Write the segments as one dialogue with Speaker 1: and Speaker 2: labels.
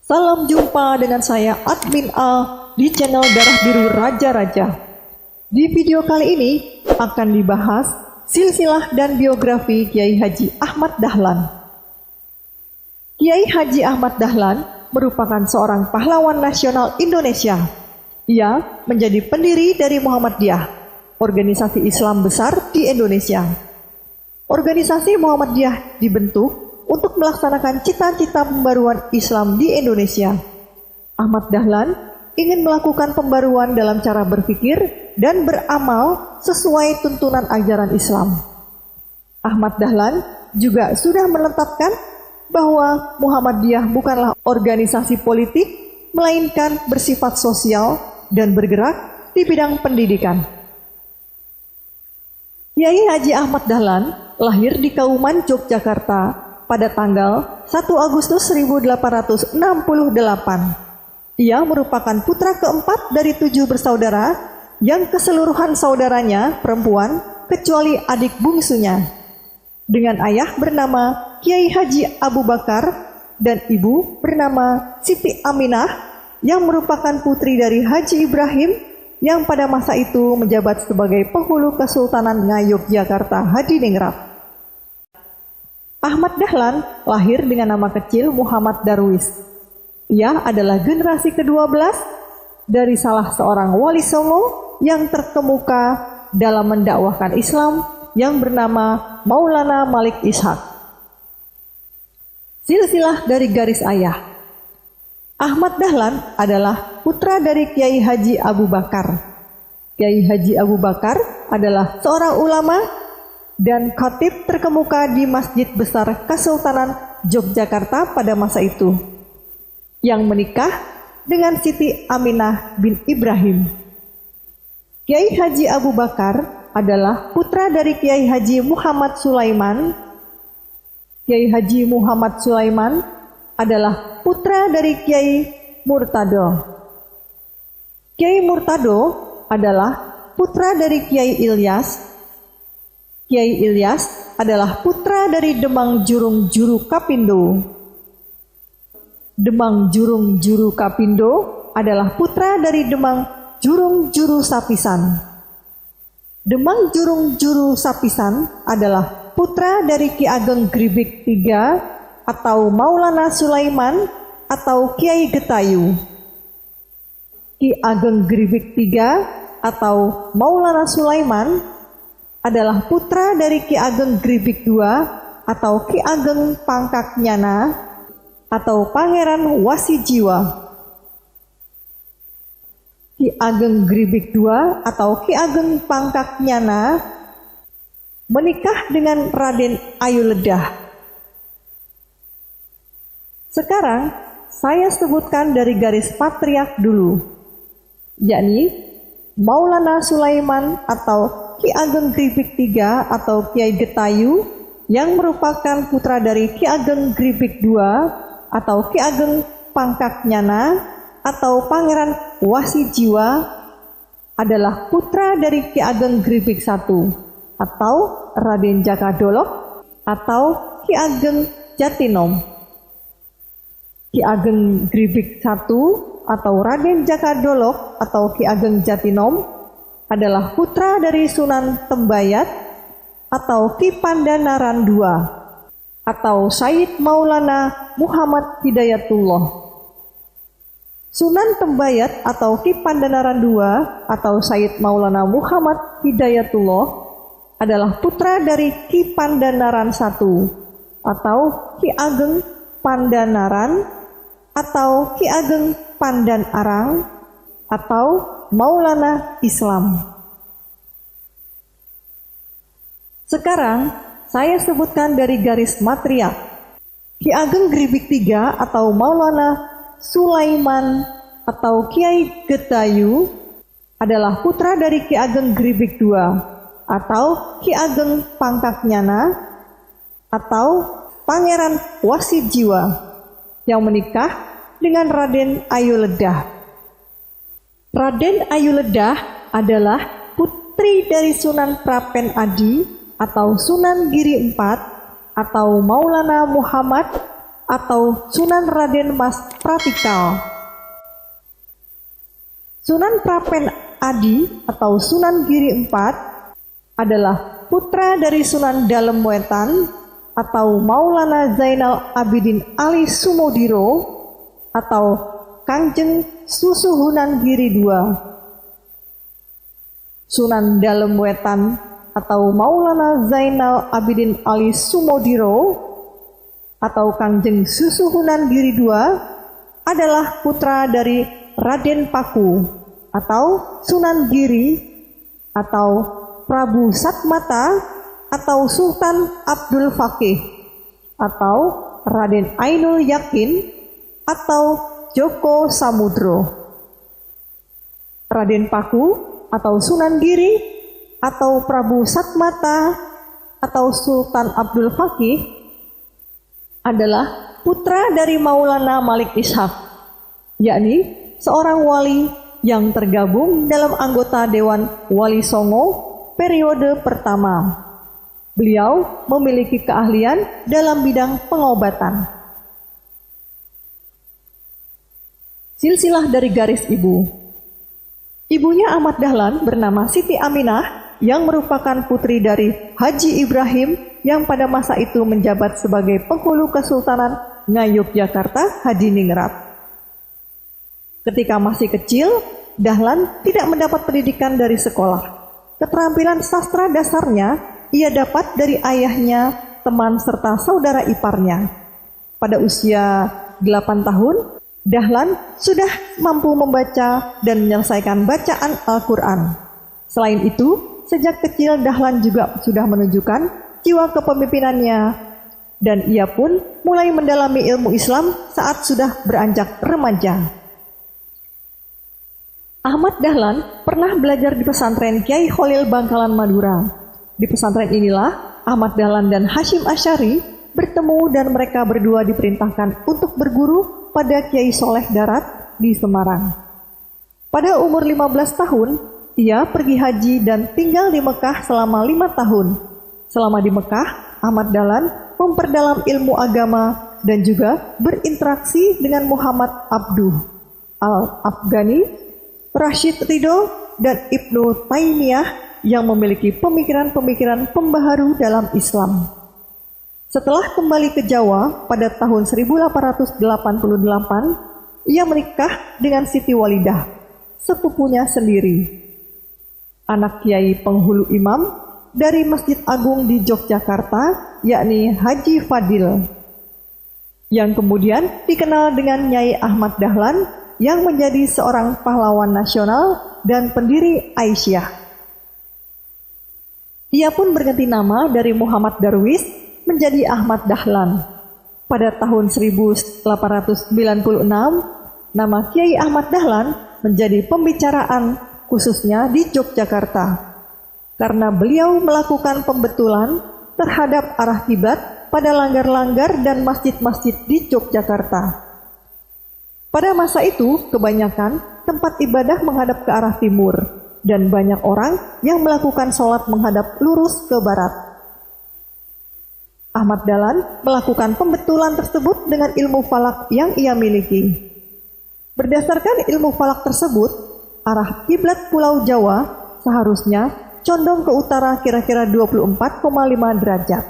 Speaker 1: Salam jumpa dengan saya Admin A di channel Darah Biru Raja-Raja. Di video kali ini akan dibahas silsilah dan biografi Kiai Haji Ahmad Dahlan. Kiai Haji Ahmad Dahlan merupakan seorang pahlawan nasional Indonesia. Ia menjadi pendiri dari Muhammadiyah, organisasi Islam besar di Indonesia. Organisasi Muhammadiyah dibentuk untuk melaksanakan cita-cita pembaruan Islam di Indonesia. Ahmad Dahlan ingin melakukan pembaruan dalam cara berpikir dan beramal sesuai tuntunan ajaran Islam. Ahmad Dahlan juga sudah menetapkan bahwa Muhammadiyah bukanlah organisasi politik, melainkan bersifat sosial dan bergerak di bidang pendidikan. Kiai Haji Ahmad Dahlan lahir di Kauman, Yogyakarta pada tanggal 1 Agustus 1868. Ia merupakan putra keempat dari 7 bersaudara yang keseluruhan saudaranya perempuan kecuali adik bungsunya. Dengan ayah bernama Kiai Haji Abu Bakar dan ibu bernama Siti Aminah yang merupakan putri dari Haji Ibrahim yang pada masa itu menjabat sebagai penghulu Kesultanan Yogyakarta Hadiningrat. Ahmad Dahlan lahir dengan nama kecil Muhammad Darwis. Ia adalah generasi ke-12 dari salah seorang wali songo yang terkemuka dalam mendakwahkan Islam yang bernama Maulana Malik Ishaq. Silsilah dari garis ayah. Ahmad Dahlan adalah putra dari Kiai Haji Abu Bakar. Kiai Haji Abu Bakar adalah seorang ulama dan khatib terkemuka di Masjid Besar Kesultanan Yogyakarta pada masa itu, yang menikah dengan Siti Aminah bin Ibrahim. Kiai Haji Abu Bakar adalah putra dari Kiai Haji Muhammad Sulaiman. Kiai Haji Muhammad Sulaiman adalah putra dari Kiai Murtado. Kiai Murtado adalah putra dari Kiai Ilyas. Kiai Ilyas adalah putra dari Demang Jurung Juru Kapindo. Demang Jurung Juru Kapindo adalah putra dari Demang Jurung Juru Sapisan. Demang Jurung Juru Sapisan adalah putra dari Ki Ageng Gribik III atau Maulana Sulaiman atau Kiai Getayu. Ki Ageng Gribik III atau Maulana Sulaiman adalah putra dari Ki Ageng Gribik II atau Ki Ageng Pangkak Nyana atau Pangeran Wasijiwa. Ki Ageng Gribik II atau Ki Ageng Pangkak Nyana menikah dengan Raden Ayuledah. Sekarang saya sebutkan dari garis patriark dulu, yakni Maulana Sulaiman atau Ki Ageng Gribik III atau Kiai Getayu yang merupakan putra dari Ki Ageng Gribik II atau Ki Ageng Pangkak Nyana atau Pangeran Wasijiwa adalah putra dari Ki Ageng Gribik I atau Raden Jaka Dolok atau Ki Ageng Jatinom. Ki Ageng Gribik I atau Raden Jaka Dolok atau Ki Ageng Jatinom adalah putra dari Sunan Tembayat atau Ki Pandanaran II atau Sayyid Maulana Muhammad Hidayatullah. Sunan Tembayat atau Ki Pandanaran II atau Sayyid Maulana Muhammad Hidayatullah adalah putra dari Ki Pandanaran I atau Ki Ageng Pandanaran atau Ki Ageng Pandan Arang atau Maulana Islam. Sekarang saya sebutkan dari garis matriark. Ki Ageng Gribik III atau Maulana Sulaiman atau Kiai Getayu adalah putra dari Ki Ageng Gribik II atau Ki Ageng Pangkak Nyana atau Pangeran Wasijiwa yang menikah dengan Raden Ayuledah. Raden Ayuledah adalah putri dari Sunan Prapen Adi atau Sunan Giri IV atau Maulana Muhammad atau Sunan Raden Mas Pratikal. Sunan Prapen Adi atau Sunan Giri IV adalah putra dari Sunan Dalem Wetan atau Maulana Zainal Abidin Ali Sumodiro atau Kangjeng Susuhunan Giri II. Sunan Dalem Wetan atau Maulana Zainal Abidin Ali Sumodiro atau Kangjeng Susuhunan Giri II adalah putra dari Raden Paku atau Sunan Giri atau Prabu Satmata atau Sultan Abdul Fakih atau Raden Ainul Yakin atau Joko Samudro. Raden Paku atau Sunan Giri atau Prabu Satmata atau Sultan Abdul Fakih adalah putra dari Maulana Malik Ishaq, yakni seorang wali yang tergabung dalam anggota Dewan Wali Songo periode pertama. Beliau memiliki keahlian dalam bidang pengobatan. Silsilah dari garis ibu. Ibunya Ahmad Dahlan bernama Siti Aminah yang merupakan putri dari Haji Ibrahim yang pada masa itu menjabat sebagai penghulu Kesultanan Ngayogyakarta Hadiningrat. Ketika masih kecil, Dahlan tidak mendapat pendidikan dari sekolah. Keterampilan sastra dasarnya ia dapat dari ayahnya, teman serta saudara iparnya. Pada usia 8 tahun, Dahlan sudah mampu membaca dan menyelesaikan bacaan Al-Quran. Selain itu, sejak kecil Dahlan juga sudah menunjukkan jiwa kepemimpinannya dan ia pun mulai mendalami ilmu Islam saat sudah beranjak remaja. Ahmad Dahlan pernah belajar di pesantren Kiai Kholil Bangkalan Madura. Di pesantren inilah Ahmad Dahlan dan Hasyim Asy'ari bertemu dan mereka berdua diperintahkan untuk berguru pada Kiai Soleh Darat di Semarang. Pada umur 15 tahun, ia pergi haji dan tinggal di Mekah selama 5 tahun. Selama di Mekah, Ahmad Dahlan memperdalam ilmu agama dan juga berinteraksi dengan Muhammad Abduh Al-Afghani, Rashid Ridho, dan Ibnu Taimiyah yang memiliki pemikiran-pemikiran pembaharu dalam Islam. Setelah kembali ke Jawa pada tahun 1888, ia menikah dengan Siti Walidah, sepupunya sendiri, anak Kiai penghulu imam dari Masjid Agung di Yogyakarta, yakni Haji Fadil, yang kemudian dikenal dengan Nyai Ahmad Dahlan yang menjadi seorang pahlawan nasional dan pendiri Aisyah. Ia pun berganti nama dari Muhammad Darwis menjadi Ahmad Dahlan. Pada tahun 1896, nama Kiai Ahmad Dahlan menjadi pembicaraan khususnya di Yogyakarta karena beliau melakukan pembetulan terhadap arah kiblat pada langgar-langgar dan masjid-masjid di Yogyakarta. Pada masa itu, kebanyakan tempat ibadah menghadap ke arah timur, dan banyak orang yang melakukan sholat menghadap lurus ke barat. Ahmad Dahlan melakukan pembetulan tersebut dengan ilmu falak yang ia miliki. Berdasarkan ilmu falak tersebut, arah kiblat Pulau Jawa seharusnya condong ke utara kira-kira 24,5 derajat.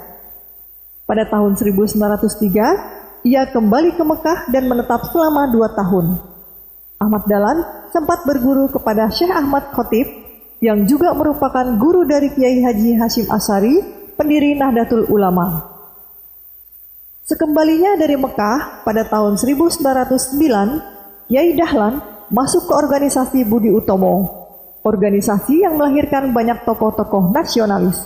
Speaker 1: Pada tahun 1903, ia kembali ke Mekah dan menetap selama 2 tahun. Ahmad Dahlan sempat berguru kepada Syekh Ahmad Khotib yang juga merupakan guru dari Kiai Haji Hasyim Asy'ari, pendiri Nahdlatul Ulama. Sekembalinya dari Mekah pada tahun 1909, Kiai Dahlan masuk ke organisasi Budi Utomo, organisasi yang melahirkan banyak tokoh-tokoh nasionalis.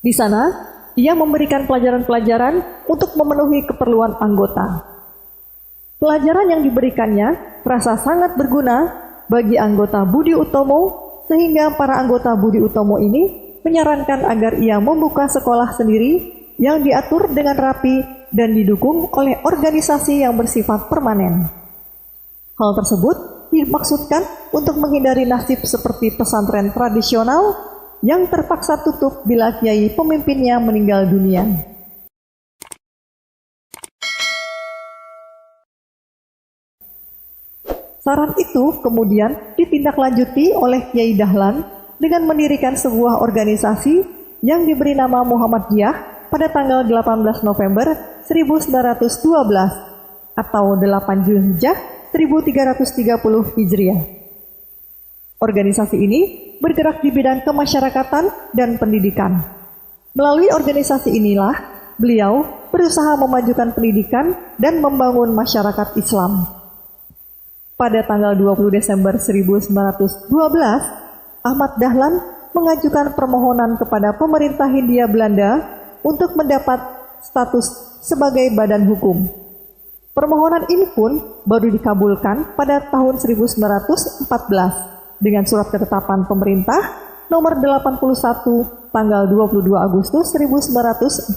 Speaker 1: Di sana, ia memberikan pelajaran-pelajaran untuk memenuhi keperluan anggota. Pelajaran yang diberikannya terasa sangat berguna bagi anggota Budi Utomo, sehingga para anggota Budi Utomo ini menyarankan agar ia membuka sekolah sendiri yang diatur dengan rapi dan didukung oleh organisasi yang bersifat permanen. Hal tersebut dimaksudkan untuk menghindari nasib seperti pesantren tradisional yang terpaksa tutup bila kiai pemimpinnya meninggal dunia. Saran itu kemudian ditindaklanjuti oleh Kiai Dahlan dengan mendirikan sebuah organisasi yang diberi nama Muhammadiyah pada tanggal 18 November 1912 atau 8 Zulhijjah 1330 Hijriah. Organisasi ini bergerak di bidang kemasyarakatan dan pendidikan. Melalui organisasi inilah beliau berusaha memajukan pendidikan dan membangun masyarakat Islam. Pada tanggal 20 Desember 1912, Ahmad Dahlan mengajukan permohonan kepada pemerintah Hindia Belanda untuk mendapat status sebagai badan hukum. Permohonan ini pun baru dikabulkan pada tahun 1914 dengan surat ketetapan pemerintah nomor 81 tanggal 22 Agustus 1914.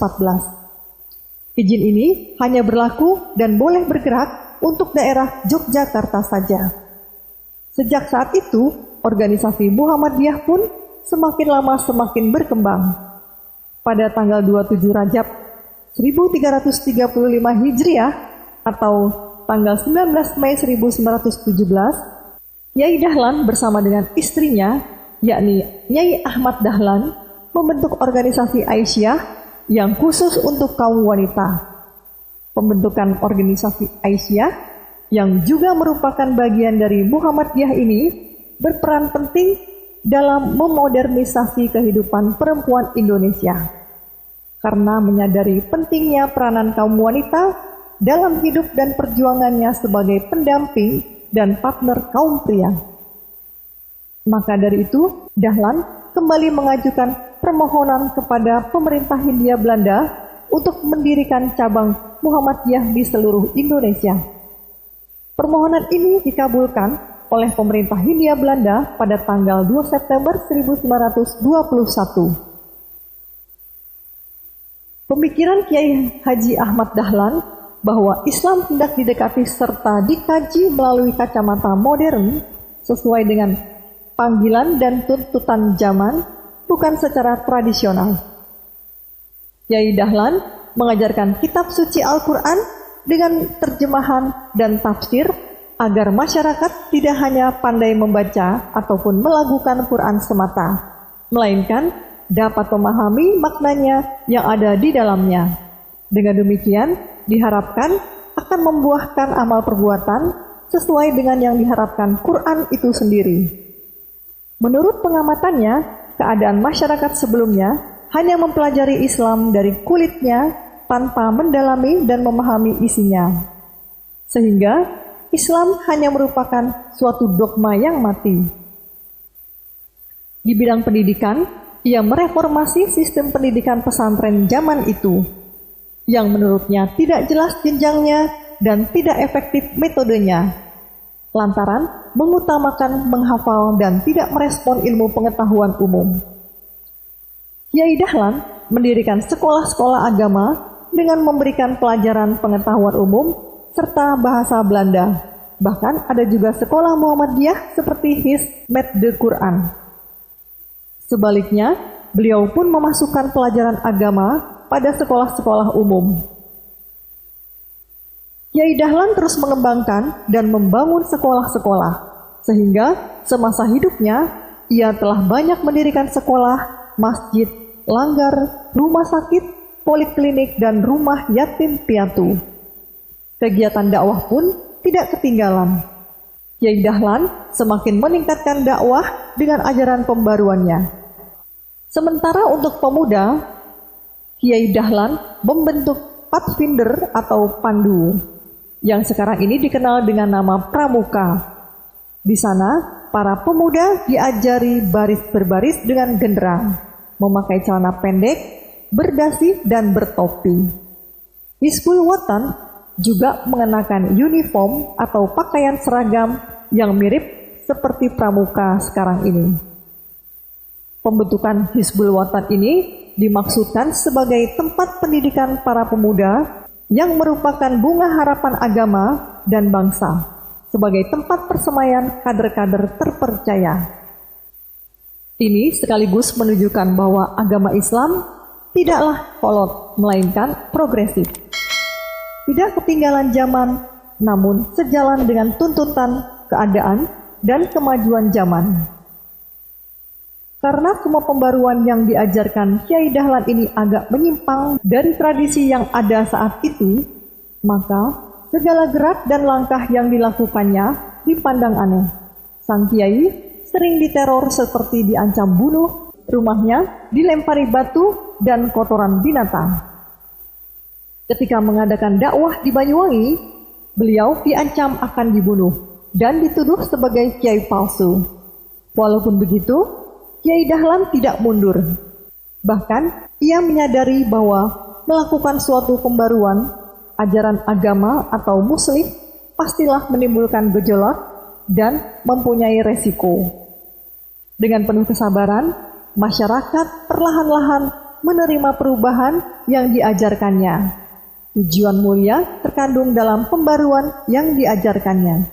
Speaker 1: Izin ini hanya berlaku dan boleh bergerak untuk daerah Yogyakarta saja. Sejak saat itu, organisasi Muhammadiyah pun semakin lama semakin berkembang. Pada tanggal 27 Rajab 1335 Hijriah atau tanggal 19 Mei 1917, Nyai Dahlan bersama dengan istrinya, yakni Nyai Ahmad Dahlan, membentuk organisasi Aisyah yang khusus untuk kaum wanita. Pembentukan organisasi Aisyah yang juga merupakan bagian dari Muhammadiyah ini berperan penting dalam memodernisasi kehidupan perempuan Indonesia karena menyadari pentingnya peranan kaum wanita dalam hidup dan perjuangannya sebagai pendamping dan partner kaum pria. Maka dari itu, Dahlan kembali mengajukan permohonan kepada pemerintah Hindia Belanda untuk mendirikan cabang Muhammadiyah di seluruh Indonesia. Permohonan ini dikabulkan oleh pemerintah Hindia Belanda pada tanggal 2 September 1921. Pemikiran Kiai Haji Ahmad Dahlan bahwa Islam hendak didekati serta dikaji melalui kacamata modern sesuai dengan panggilan dan tuntutan zaman, bukan secara tradisional. Kiai Dahlan mengajarkan kitab suci Al-Quran dengan terjemahan dan tafsir agar masyarakat tidak hanya pandai membaca ataupun melakukan Quran semata, melainkan dapat memahami maknanya yang ada di dalamnya. Dengan demikian, diharapkan akan membuahkan amal perbuatan sesuai dengan yang diharapkan Quran itu sendiri. Menurut pengamatannya, keadaan masyarakat sebelumnya hanya mempelajari Islam dari kulitnya tanpa mendalami dan memahami isinya. Sehingga Islam hanya merupakan suatu dogma yang mati. Di bidang pendidikan, ia mereformasi sistem pendidikan pesantren zaman itu, yang menurutnya tidak jelas jenjangnya dan tidak efektif metodenya, lantaran mengutamakan menghafal dan tidak merespon ilmu pengetahuan umum. Kiai Dahlan mendirikan sekolah-sekolah agama dengan memberikan pelajaran pengetahuan umum serta bahasa Belanda. Bahkan ada juga sekolah Muhammadiyah seperti Hizmet de Quran. Sebaliknya, beliau pun memasukkan pelajaran agama pada sekolah-sekolah umum. Kiai Dahlan terus mengembangkan dan membangun sekolah-sekolah, sehingga semasa hidupnya ia telah banyak mendirikan sekolah, masjid, langgar, rumah sakit, poliklinik, dan rumah yatim piatu. Kegiatan dakwah pun tidak ketinggalan. Kiai Dahlan semakin meningkatkan dakwah dengan ajaran pembaruannya. Sementara untuk pemuda, Kiai Dahlan membentuk Pathfinder atau Pandu, yang sekarang ini dikenal dengan nama Pramuka. Di sana, para pemuda diajari baris berbaris dengan genderang, memakai celana pendek, berdasi, dan bertopi. Hizbul Watan juga mengenakan uniform atau pakaian seragam yang mirip seperti pramuka sekarang ini. Pembentukan Hizbul Watan ini dimaksudkan sebagai tempat pendidikan para pemuda yang merupakan bunga harapan agama dan bangsa, sebagai tempat persemaian kader-kader terpercaya. Ini sekaligus menunjukkan bahwa agama Islam tidaklah kolot, melainkan progresif. Tidak ketinggalan zaman, namun sejalan dengan tuntutan keadaan, dan kemajuan zaman. Karena semua pembaruan yang diajarkan Kyai Dahlan ini agak menyimpang dari tradisi yang ada saat itu, maka segala gerak dan langkah yang dilakukannya dipandang aneh. Sang Kiai sering diteror seperti diancam bunuh, rumahnya dilempari batu dan kotoran binatang. Ketika mengadakan dakwah di Banyuwangi, beliau diancam akan dibunuh dan dituduh sebagai kiai palsu. Walaupun begitu, Kyai Dahlan tidak mundur. Bahkan, ia menyadari bahwa melakukan suatu pembaruan ajaran agama atau muslim pastilah menimbulkan gejolak dan mempunyai resiko. Dengan penuh kesabaran, masyarakat perlahan-lahan menerima perubahan yang diajarkannya. Tujuan mulia terkandung dalam pembaruan yang diajarkannya.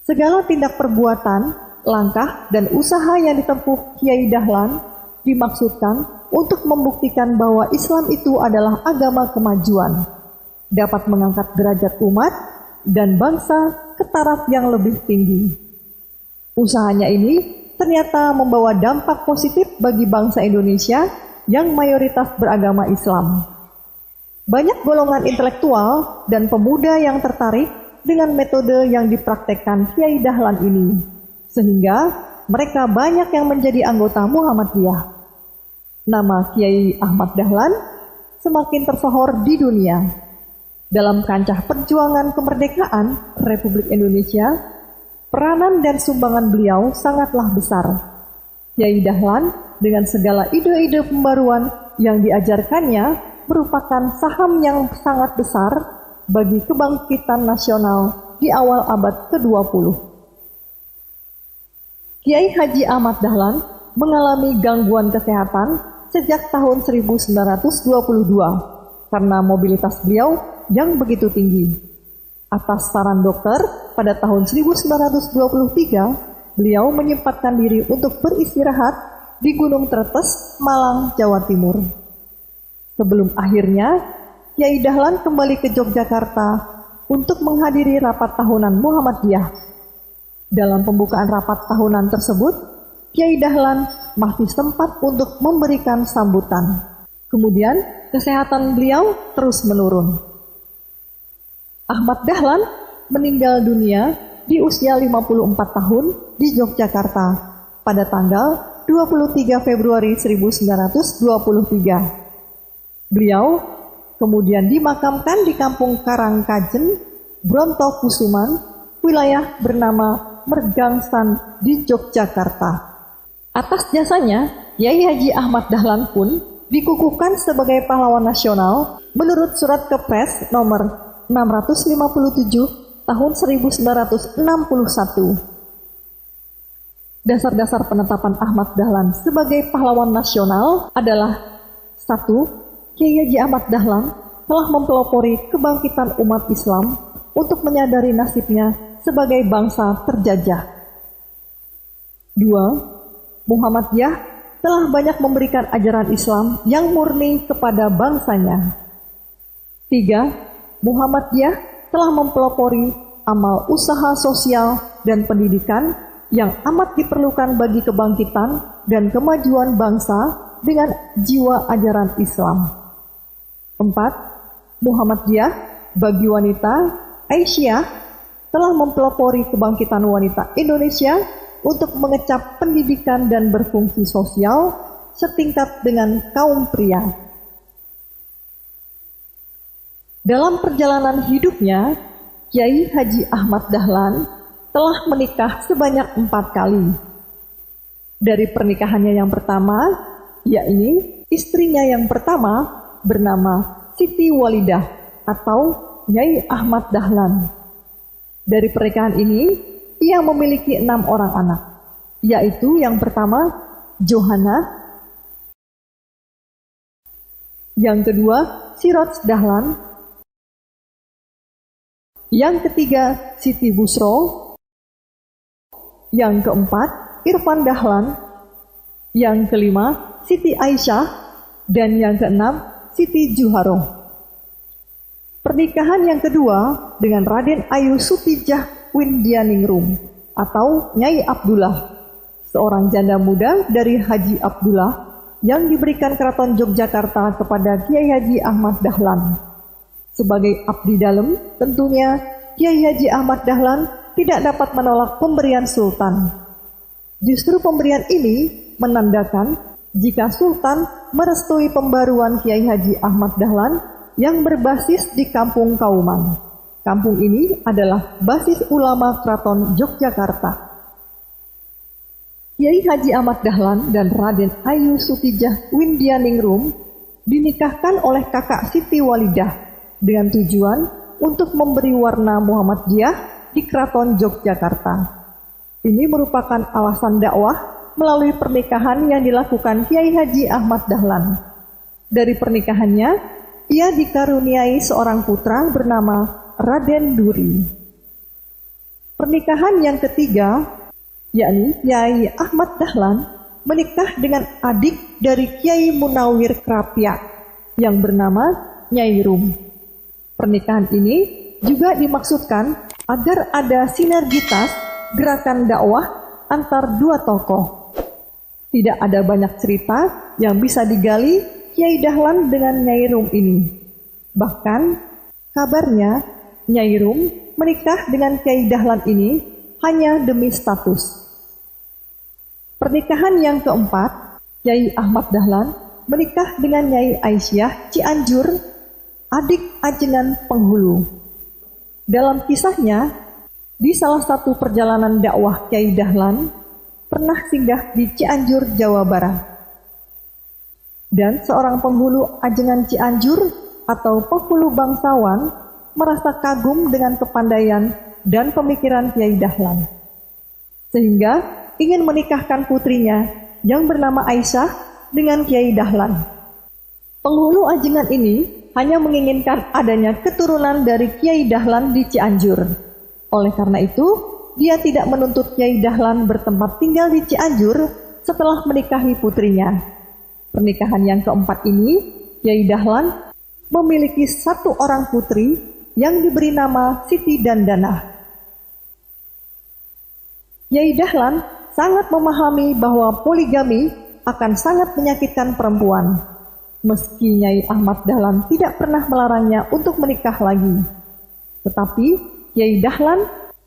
Speaker 1: Segala tindak perbuatan, langkah, dan usaha yang ditempuh Kyai Dahlan dimaksudkan untuk membuktikan bahwa Islam itu adalah agama kemajuan, dapat mengangkat derajat umat dan bangsa ke taraf yang lebih tinggi. Usahanya ini ternyata membawa dampak positif bagi bangsa Indonesia yang mayoritas beragama Islam. Banyak golongan intelektual dan pemuda yang tertarik dengan metode yang dipraktekkan Kyai Dahlan ini, sehingga mereka banyak yang menjadi anggota Muhammadiyah. Nama Kyai Ahmad Dahlan semakin tersohor di dunia. Dalam kancah perjuangan kemerdekaan Republik Indonesia, peranan dan sumbangan beliau sangatlah besar. Kyai Dahlan dengan segala ide-ide pembaruan yang diajarkannya merupakan saham yang sangat besar bagi kebangkitan nasional di awal abad ke-20. Kiai Haji Ahmad Dahlan mengalami gangguan kesehatan sejak tahun 1922 karena mobilitas beliau yang begitu tinggi. Atas saran dokter, pada tahun 1923, beliau menyempatkan diri untuk beristirahat di Gunung Tretes, Malang, Jawa Timur. Sebelum akhirnya, Kyai Dahlan kembali ke Yogyakarta untuk menghadiri rapat tahunan Muhammadiyah. Dalam pembukaan rapat tahunan tersebut, Kyai Dahlan masih sempat untuk memberikan sambutan. Kemudian, kesehatan beliau terus menurun. Ahmad Dahlan meninggal dunia di usia 54 tahun di Yogyakarta pada tanggal 23 Februari 1923. Beliau kemudian dimakamkan di Kampung Karangkajen, Brontokusuman, wilayah bernama Mergangsan di Yogyakarta. Atas jasanya, Kyai Haji Ahmad Dahlan pun dikukuhkan sebagai pahlawan nasional menurut Surat Kepres nomor 657 tahun 1961. Dasar-dasar penetapan Ahmad Dahlan sebagai pahlawan nasional adalah: 1. Kyai Haji Ahmad Dahlan telah mempelopori kebangkitan umat Islam untuk menyadari nasibnya sebagai bangsa terjajah. 2. Muhammadiyah telah banyak memberikan ajaran Islam yang murni kepada bangsanya. 3. Muhammadiyah telah mempelopori amal usaha sosial dan pendidikan yang amat diperlukan bagi kebangkitan dan kemajuan bangsa dengan jiwa ajaran Islam. 4. Muhammadiyah bagi wanita Aisyah telah mempelopori kebangkitan wanita Indonesia untuk mengecap pendidikan dan berfungsi sosial setingkat dengan kaum pria. Dalam perjalanan hidupnya, Kyai Haji Ahmad Dahlan telah menikah sebanyak 4 kali. Dari pernikahannya yang pertama, yakni istrinya yang pertama bernama Siti Walidah atau Nyai Ahmad Dahlan. Dari pernikahan ini, ia memiliki 6 orang anak, yaitu yang pertama Johanna, yang kedua Siroj Dahlan, yang ketiga Siti Busro, yang keempat Irfan Dahlan, yang kelima Siti Aisyah, dan yang keenam Siti Juharoh. Pernikahan yang kedua dengan Raden Ayu Sutijah Windianingrum atau Nyai Abdullah, seorang janda muda dari Haji Abdullah yang diberikan Keraton Yogyakarta kepada Kiai Haji Ahmad Dahlan. Sebagai abdi dalam, tentunya Kiai Haji Ahmad Dahlan tidak dapat menolak pemberian Sultan. Justru pemberian ini menandakan jika Sultan merestui pembaruan Kiai Haji Ahmad Dahlan yang berbasis di Kampung Kauman. Kampung ini adalah basis ulama Keraton Yogyakarta. Kiai Haji Ahmad Dahlan dan Raden Ayu Sutijah Windianingrum dinikahkan oleh kakak Siti Walidah dengan tujuan untuk memberi warna Muhammadiyah di Keraton Yogyakarta. Ini merupakan alasan dakwah melalui pernikahan yang dilakukan Kiai Haji Ahmad Dahlan. Dari pernikahannya, ia dikaruniai seorang putra bernama Raden Duri. Pernikahan yang ketiga, yakni Kiai Ahmad Dahlan menikah dengan adik dari Kiai Munawir Krapyak yang bernama Nyai Rum. Pernikahan ini juga dimaksudkan agar ada sinergitas gerakan dakwah antar dua tokoh. Tidak ada banyak cerita yang bisa digali Kiai Dahlan dengan Nyai Rum ini. Bahkan kabarnya Nyai Rum menikah dengan Kiai Dahlan ini hanya demi status. Pernikahan yang keempat, Kiai Ahmad Dahlan menikah dengan Nyai Aisyah Cianjur, adik ajengan Penghulu. Dalam kisahnya, di salah satu perjalanan dakwah Kiai Dahlan pernah singgah di Cianjur, Jawa Barat. Dan seorang penghulu ajengan Cianjur atau penghulu bangsawan merasa kagum dengan kepandaian dan pemikiran Kiai Dahlan, sehingga ingin menikahkan putrinya yang bernama Aisyah dengan Kiai Dahlan. Penghulu ajengan ini hanya menginginkan adanya keturunan dari Kiai Dahlan di Cianjur. Oleh karena itu, dia tidak menuntut Kiai Dahlan bertempat tinggal di Cianjur setelah menikahi putrinya. Pernikahan yang keempat ini, Kiai Dahlan memiliki satu orang putri yang diberi nama Siti Dandanah. Kiai Dahlan sangat memahami bahwa poligami akan sangat menyakitkan perempuan. Meski Nyai Ahmad Dahlan tidak pernah melarangnya untuk menikah lagi. Tetapi Kiai Dahlan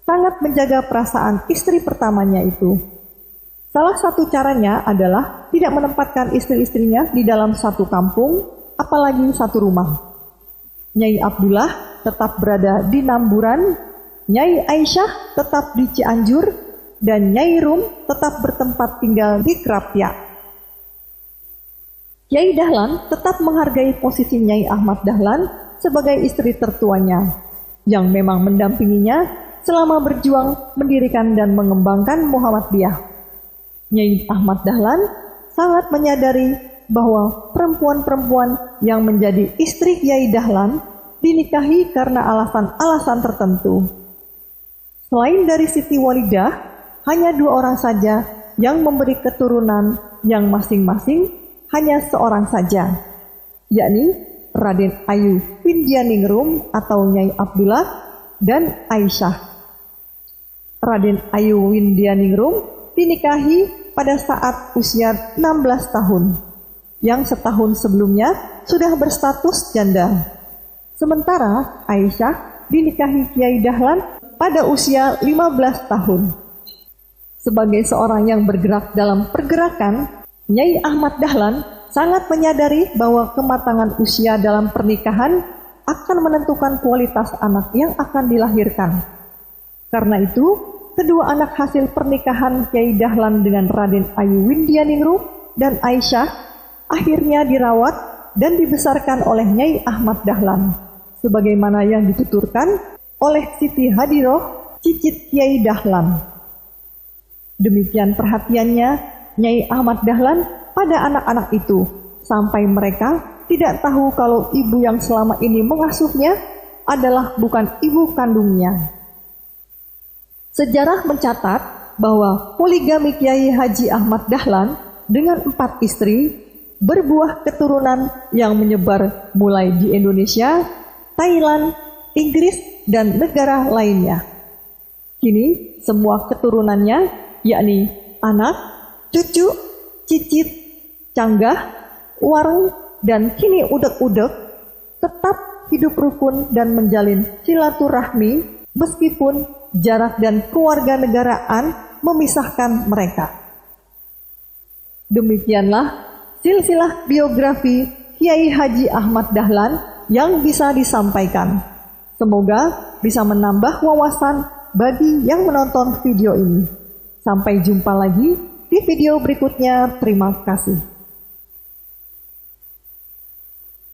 Speaker 1: sangat menjaga perasaan istri pertamanya itu. Salah satu caranya adalah tidak menempatkan istri-istrinya di dalam satu kampung, apalagi satu rumah. Nyai Abdullah tetap berada di Namburan, Nyai Aisyah tetap di Cianjur, dan Nyai Rum tetap bertempat tinggal di Krapyak. Kiai Dahlan tetap menghargai posisi Nyai Ahmad Dahlan sebagai istri tertuanya, yang memang mendampinginya selama berjuang mendirikan dan mengembangkan Muhammadiyah. Nyai Ahmad Dahlan sangat menyadari bahwa perempuan-perempuan yang menjadi istri Kiai Dahlan dinikahi karena alasan-alasan tertentu. Selain dari Siti Walidah, hanya 2 orang saja yang memberi keturunan yang masing-masing hanya seorang saja, yakni Raden Ayu Windianingrum atau Nyai Abdullah dan Aisyah. Raden Ayu Windianingrum dinikahi pada saat usia 16 tahun, yang setahun sebelumnya sudah berstatus janda. Sementara Aisyah dinikahi Kiai Dahlan pada usia 15 tahun. Sebagai seorang yang bergerak dalam pergerakan, Nyai Ahmad Dahlan sangat menyadari bahwa kematangan usia dalam pernikahan akan menentukan kualitas anak yang akan dilahirkan. Karena itu, kedua anak hasil pernikahan Kiai Dahlan dengan Raden Ayu Windianingrum dan Aisyah akhirnya dirawat dan dibesarkan oleh Nyai Ahmad Dahlan, sebagaimana yang dituturkan oleh Siti Hadiroh, cicit Kiai Dahlan. Demikian perhatiannya Nyai Ahmad Dahlan pada anak-anak itu, sampai mereka tidak tahu kalau ibu yang selama ini mengasuhnya adalah bukan ibu kandungnya. Sejarah mencatat bahwa poligami Kiai Haji Ahmad Dahlan dengan 4 istri berbuah keturunan yang menyebar mulai di Indonesia, Thailand, Inggris, dan negara lainnya. Kini semua keturunannya, yakni anak, cucu, cicit, canggah, wareng, dan kini udek-udek, tetap hidup rukun dan menjalin silaturahmi meskipun jarak dan kewarganegaraan memisahkan mereka. Demikianlah silsilah biografi Kiai Haji Ahmad Dahlan yang bisa disampaikan. Semoga bisa menambah wawasan bagi yang menonton video ini. Sampai jumpa lagi di video berikutnya. Terima kasih.